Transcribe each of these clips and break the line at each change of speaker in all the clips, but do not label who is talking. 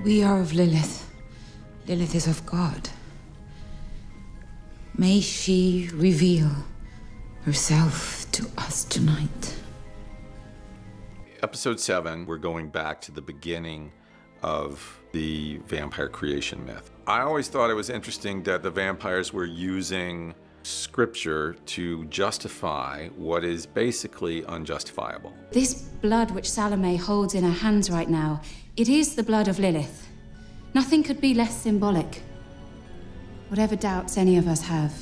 We are of Lilith. Lilith is of God. May she reveal herself to us tonight.
Episode 7, we're going back to the beginning of the vampire creation myth. I always thought it was interesting that the vampires were using scripture to justify what is basically unjustifiable.
This blood which Salome holds in her hands right now, it is the blood of Lilith. Nothing could be less symbolic. Whatever doubts any of us have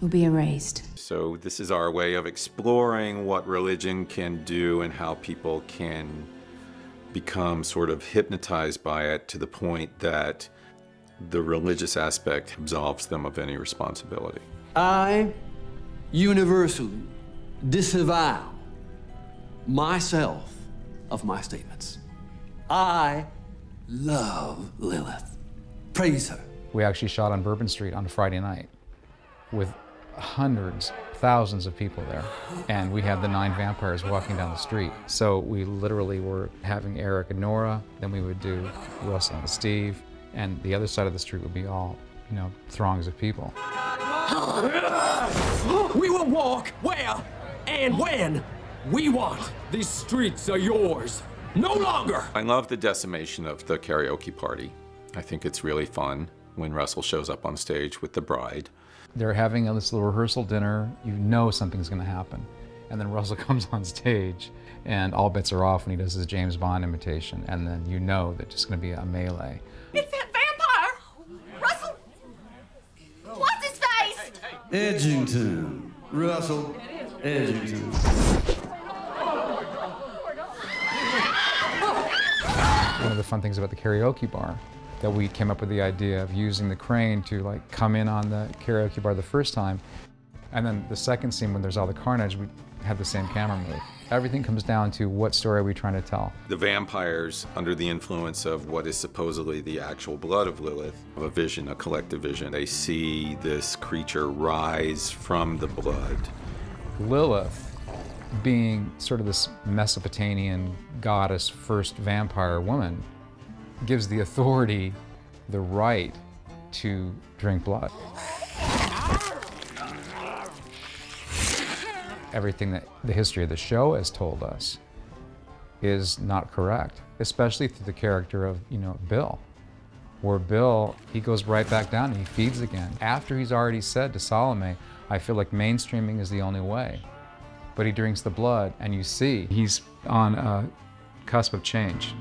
will be erased.
So this is our way of exploring what religion can do and how people can become sort of hypnotized by it to the point that the religious aspect absolves them of any responsibility.
I universally disavow myself of my statements. I love Lilith. Praise her.
We actually shot on Bourbon Street on a Friday night with hundreds, thousands of people there. And we had the 9 vampires walking down the street. So we literally were having Eric and Nora, then we would do Russell and Steve, and the other side of the street would be all, you know, throngs of people.
We will walk where and when we want. These streets are yours. No longer!
I love the decimation of the karaoke party. I think it's really fun when Russell shows up on stage with the bride.
They're having this little rehearsal dinner. You know something's going to happen. And then Russell comes on stage and all bets are off when he does his James Bond imitation. And then you know that it's going to be a melee.
It's that vampire! Russell! What's his face?
Edgington. Russell Edgington.
One of the fun things about the karaoke bar, that we came up with the idea of using the crane to like come in on the karaoke bar the first time. And then the second scene when there's all the carnage, we had the same camera move. Everything comes down to what story are we trying to tell.
The vampires, under the influence of what is supposedly the actual blood of Lilith, a vision, a collective vision, they see this creature rise from the blood.
Lilith, being sort of this Mesopotamian goddess, first vampire woman, gives the authority, the right to drink blood. Everything that the history of the show has told us is not correct, especially through the character of, you know, Bill, where Bill, he goes right back down and he feeds again. After he's already said to Salome, I feel like mainstreaming is the only way. But he drinks the blood and you see he's on a cusp of change.